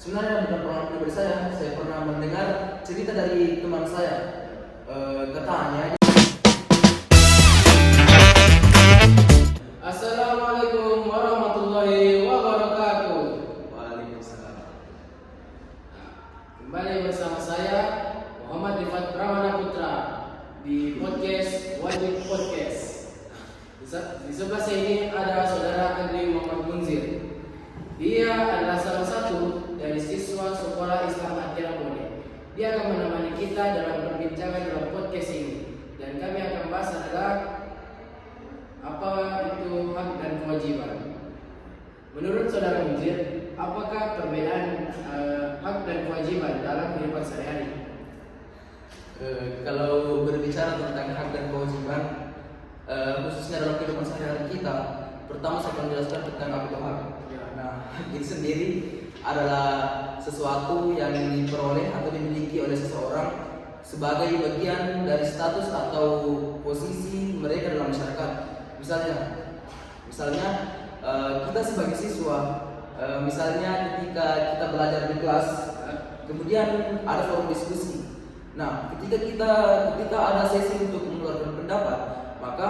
Sebenarnya bukan pengalaman pribadi saya pernah mendengar cerita dari teman saya. Katanya, Assalamualaikum warahmatullahi wabarakatuh. Waalaikumsalam. Kembali bersama saya Muhammad Rifat Pramana Putra di podcast Wajib Podcast. Di sebelah saya ini ada saudara Andri Muhammad Munzir. Dia adalah salah satu dari siswa sekolah Islam Akhira Bone. Dia akan menemani kita dalam perbincangan dalam podcast ini. Dan kami akan bahas adalah apa itu hak dan kewajiban. Menurut saudara Munzir, apakah perbedaan hak dan kewajiban dalam kehidupan sehari-hari? Kalau berbicara tentang hak dan kewajiban, khususnya dalam kehidupan sehari-hari kita, pertama saya akan menjelaskan tentang apa itu hak. Nah, hak itu sendiri adalah sesuatu yang diperoleh atau dimiliki oleh seseorang sebagai bagian dari status atau posisi mereka dalam masyarakat. Misalnya kita sebagai siswa, misalnya ketika kita belajar di kelas, kemudian ada forum diskusi. Nah, ketika ada sesi untuk mengeluarkan pendapat, maka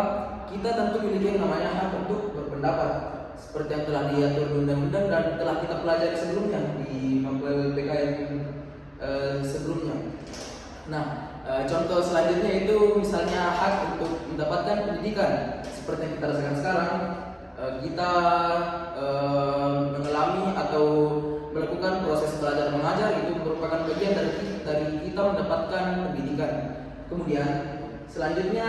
kita tentu memiliki yang namanya hak untuk berpendapat, seperti yang telah diatur di undang-undang dan telah kita pelajari sebelumnya di mapel PKN sebelumnya. Nah, contoh selanjutnya itu misalnya hak untuk mendapatkan pendidikan, seperti yang kita rasakan sekarang. Kita mengalami atau melakukan proses belajar mengajar, itu merupakan bagian dari kita mendapatkan pendidikan. Kemudian selanjutnya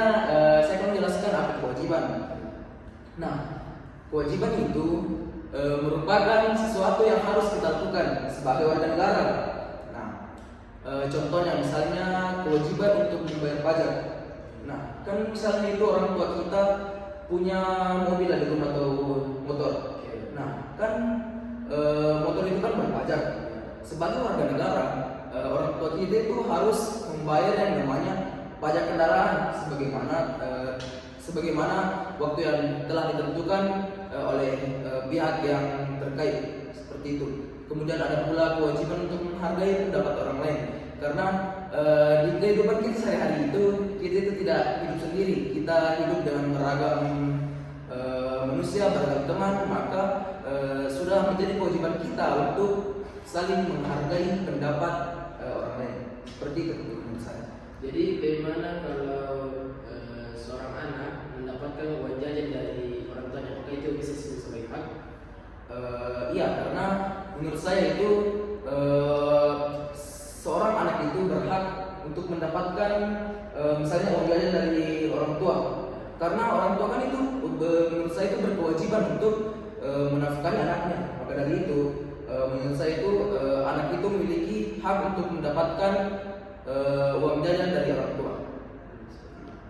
saya akan menjelaskan apa kewajiban. Nah, kewajiban itu merupakan sesuatu yang harus kita lakukan sebagai warga negara. Nah, contohnya misalnya kewajiban untuk membayar pajak. Nah, kan misalnya itu orang tua kita punya mobil di rumah atau motor. Nah, kan motor itu kan berpajak. Sebagai warga negara, orang tua kita itu harus membayar yang namanya pajak kendaraan sebagaimana waktu yang telah ditentukan oleh pihak yang terkait, seperti itu. Kemudian ada pula kewajiban untuk menghargai pendapat orang lain, karena di kehidupan kita sehari-hari itu kita itu tidak hidup sendiri, kita hidup dengan beragam manusia, beragam teman, maka sudah menjadi kewajiban kita untuk saling menghargai pendapat orang lain. Seperti itu menurut saya. Jadi bagaimana kalau seorang anak mendapatkan uang jajan dari orang tuanya, apakah itu bisa disebut sebagai hak? Iya, karena menurut saya itu seorang anak itu berhak untuk mendapatkan misalnya uang jajan dari orang tua, karena orang tua kan itu menurut saya itu berkewajiban untuk menafkahi anaknya. Maka dari itu menurut saya itu anak itu memiliki hak untuk mendapatkan uang jajan dari orang tua.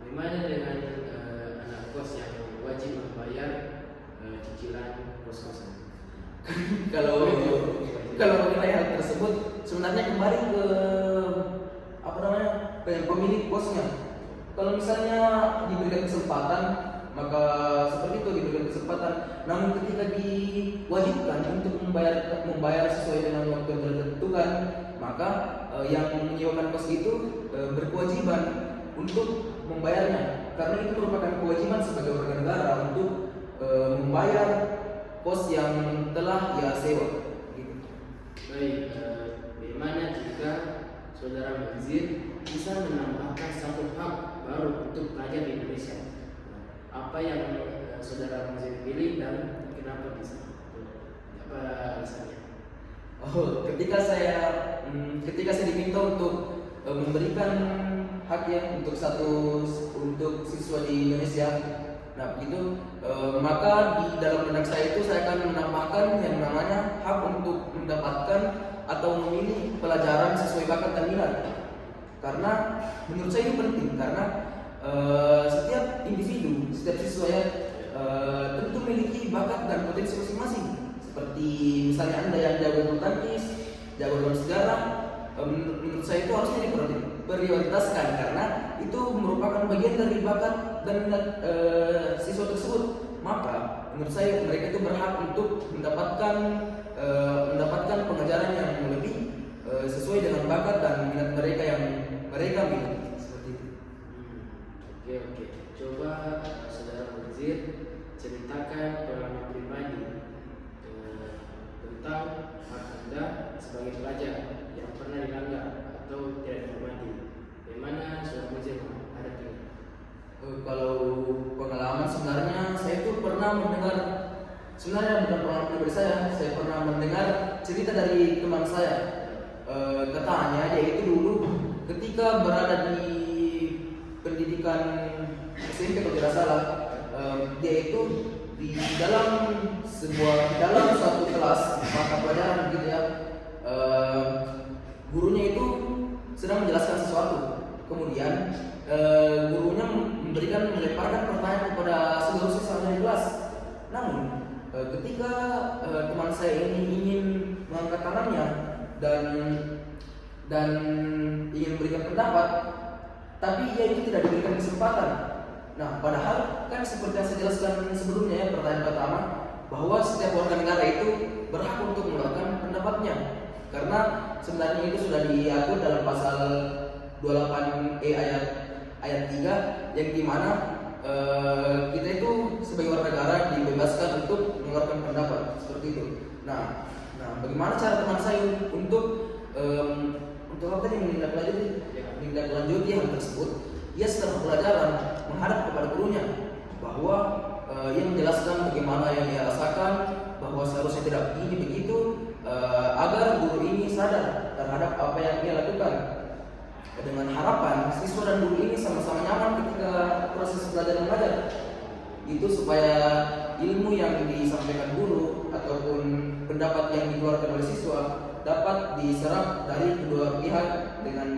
Bagaimana dengan anak kos yang wajib membayar cicilan kos-kosan? Kalau mengenai hal tersebut sebenarnya kembali ke pemilik kosnya. Kalau misalnya diberikan kesempatan, maka seperti itu, diberikan kesempatan. Namun ketika diwajibkan untuk membayar sesuai dengan waktu yang telah ditentukan, maka yang menyewakan kos itu berkewajiban untuk membayarnya, karena itu merupakan kewajiban sebagai warga negara untuk membayar kos yang telah ia sewa. Gitu. Baik, bagaimana jika saudara Munzir bisa menambahkan satu hak baru untuk pelajar di Indonesia? Apa yang saudara Munzir pilih dan kenapa bisa? Apa alasannya? Ketika saya diminta untuk memberikan hak yang untuk siswa di Indonesia, nah begitu, maka di dalam benak saya itu saya akan menambahkan yang namanya hak untuk mendapatkan atau memilih pelajaran sesuai bakat dan minat. Karena menurut saya ini penting, karena setiap individu, setiap siswa tentu memiliki bakat dan potensi masing-masing. Seperti misalnya Anda yang jago bulu tangkis, jago dalam sejarah, menurut saya itu harusnya diprioritaskan, karena itu merupakan bagian dari bakat dan minat siswa tersebut. Maka menurut saya mereka itu berhak untuk mendapatkan pengajaran yang Coba saudara Munzir ceritakan pengalaman pribadi tentang hak Anda sebagai pelajar yang pernah dilanggar atau tidak dihormati. Bagaimana saudara Munzir menghadapi ini? Kalau pengalaman sebenarnya saya itu pernah mendengar, sebenarnya bukan pengalaman pribadi saya pernah mendengar cerita dari teman saya. Katanya dia itu dulu ketika berada di pendidikan SMP kalau tidak salah, dia itu di dalam suatu kelas mata pelajaran gitu ya, gurunya itu sedang menjelaskan sesuatu, kemudian gurunya melemparkan pertanyaan kepada seluruh siswa di kelas. Namun ketika teman saya ini ingin mengangkat tangannya dan ingin memberikan pendapat, tapi ia itu tidak diberikan kesempatan. Nah, padahal kan seperti yang saya jelaskan sebelumnya ya, pertanyaan pertama, bahwa setiap warga negara itu berhak untuk mengeluarkan pendapatnya, karena sebenarnya itu sudah diatur dalam pasal 28E ayat 3, yang dimana kita itu sebagai warga negara dibebaskan untuk mengeluarkan pendapat seperti itu. Nah, bagaimana cara teman saya untuk apa tadi menindaklanjuti hal tersebut? Ia setelah pelajaran menghadap kepada gurunya bahwa ia menjelaskan bagaimana yang ia rasakan, bahwa seharusnya tidak begini begitu, agar guru ini sadar terhadap apa yang ia lakukan, dengan harapan siswa dan guru ini sama-sama nyaman ketika proses belajar mengajar itu, supaya ilmu yang disampaikan guru ataupun pendapat yang dikeluarkan oleh siswa dapat diserap dari kedua pihak dengan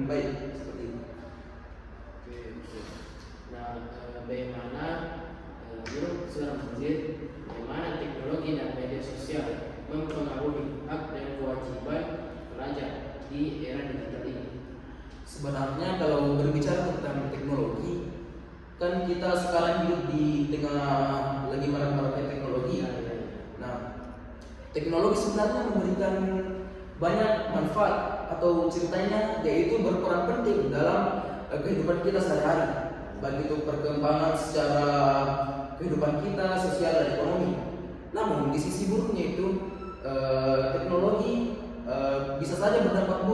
baik seperti itu. Oke. Nah, bagaimana menurut saudara Munzir, bagaimana teknologi dan media sosial mempengaruhi hak dan kewajiban pelajar di era digital ini? Sebenarnya kalau berbicara tentang teknologi, kan kita sekarang hidup di tengah lagi marak-maraknya teknologi. Nah, teknologi sebenarnya memberikan banyak manfaat, atau ceritanya yaitu berperan penting dalam kehidupan kita sehari-hari, baik itu perkembangan secara kehidupan kita, sosial dan ekonomi. Namun di sisi buruknya itu teknologi bisa saja berdampak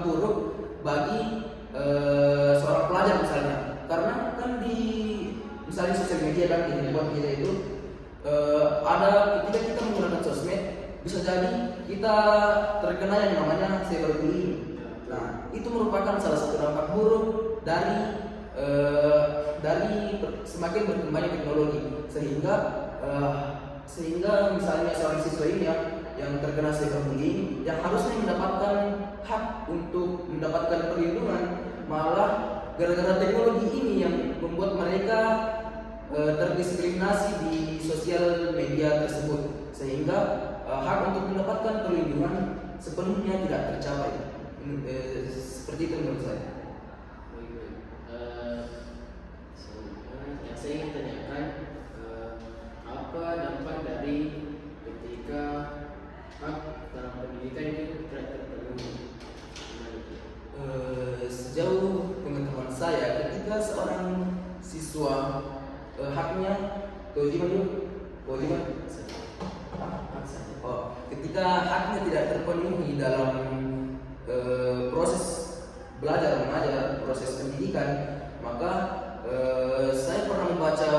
buruk bagi seorang pelajar misalnya, karena kan di misalnya sosial media kan di handphone kita itu ada, ketika kita menggunakan sosmed bisa jadi kita terkena yang namanya cyberbullying. Nah, itu merupakan salah satu dampak buruk dari semakin berkembangnya teknologi, sehingga misalnya seorang siswa ini yang terkena cyberbullying, yang harusnya mendapatkan hak untuk mendapatkan perlindungan, malah gara-gara teknologi ini yang membuat mereka terdiskriminasi di sosial media tersebut, sehingga hak untuk mendapatkan perlindungan sepenuhnya tidak tercapai. Seperti itu menurut saya. Yang saya ingin tanyakan, apa dampak dari ketika hak dalam pendidikan itu tidak terpenuhi? Sejauh pengetahuan saya, ketika seorang siswa haknya kewajiban ketika haknya tidak terpenuhi dalam proses belajar mengajar, proses pendidikan, maka saya pernah membaca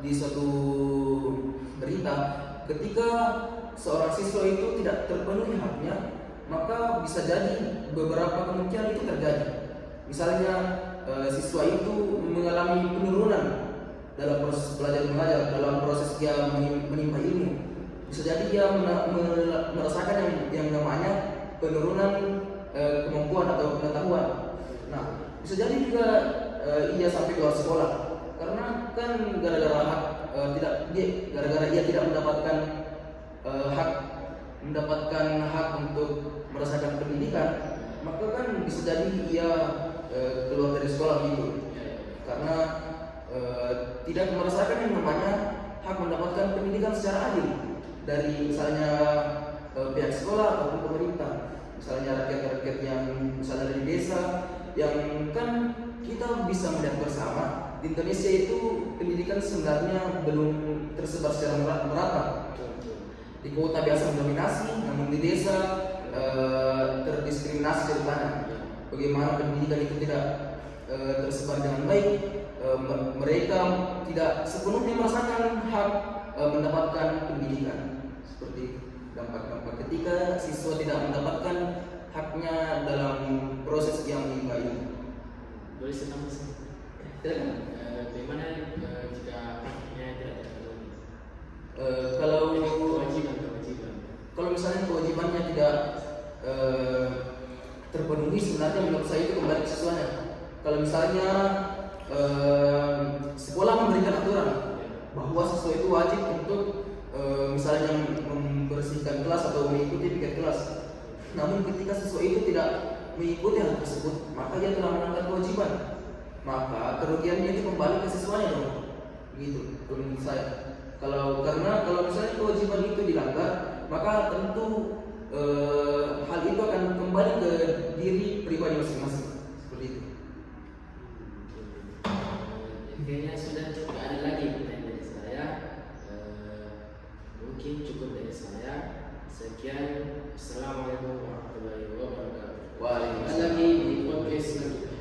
di suatu berita, ketika seorang siswa itu tidak terpenuhi haknya, maka bisa jadi beberapa kemungkinan itu terjadi. Misalnya siswa itu mengalami penurunan dalam proses belajar mengajar, dalam proses dia menimba ilmu. Bisa jadi dia merasakan yang namanya penurunan kemampuan atau pengetahuan. Nah, bisa jadi juga ia sampai keluar sekolah, karena kan gara-gara ia tidak mendapatkan hak untuk merasakan pendidikan, maka kan bisa jadi ia keluar dari sekolah gitu, karena tidak merasakan yang namanya hak mendapatkan pendidikan secara adil dari misalnya pihak sekolah ataupun pemerintah. Misalnya rakyat-rakyat yang misalnya dari desa, yang kan kita bisa melihat bersama di Indonesia itu pendidikan sebenarnya belum tersebar secara merata. Di kota biasa mendominasi, namun di desa terdiskriminasi dari mana? Bagaimana pendidikan itu tidak tersebar dengan baik? Mereka tidak sepenuhnya merasakan hak mendapatkan pendidikan. Seperti itu. Dampak-dampak ketika siswa tidak mendapatkan haknya dalam proses yang baik. Boleh saya tambah sih? Bagaimana jika haknya tidak terpenuhi? Kalau Kewajiban. Kalau misalnya kewajibannya tidak terpenuhi, sebenarnya menurut saya itu kembali ke siswanya. Kalau misalnya sekolah memberikan aturan bahwa siswa itu wajib untuk misalnya membersihkan kelas atau mengikuti piket kelas, namun ketika siswa itu tidak mengikuti hal tersebut, maka dia telah melanggar kewajiban. Maka kerugiannya itu kembali ke siswanya dong. Gitu, menurut saya. Karena kalau misalnya kewajiban itu dilanggar, maka tentu hal itu akan kembali ke diri pribadi masing-masing. Seperti itu. Kayaknya sudah tidak ada lagi pertanyaan dari saya. Mungkin cukup dari saya. Sekian. Assalamualaikum warahmatullahi wabarakatuh. Waalaikumsalam. Lagi di podcast selanjutnya.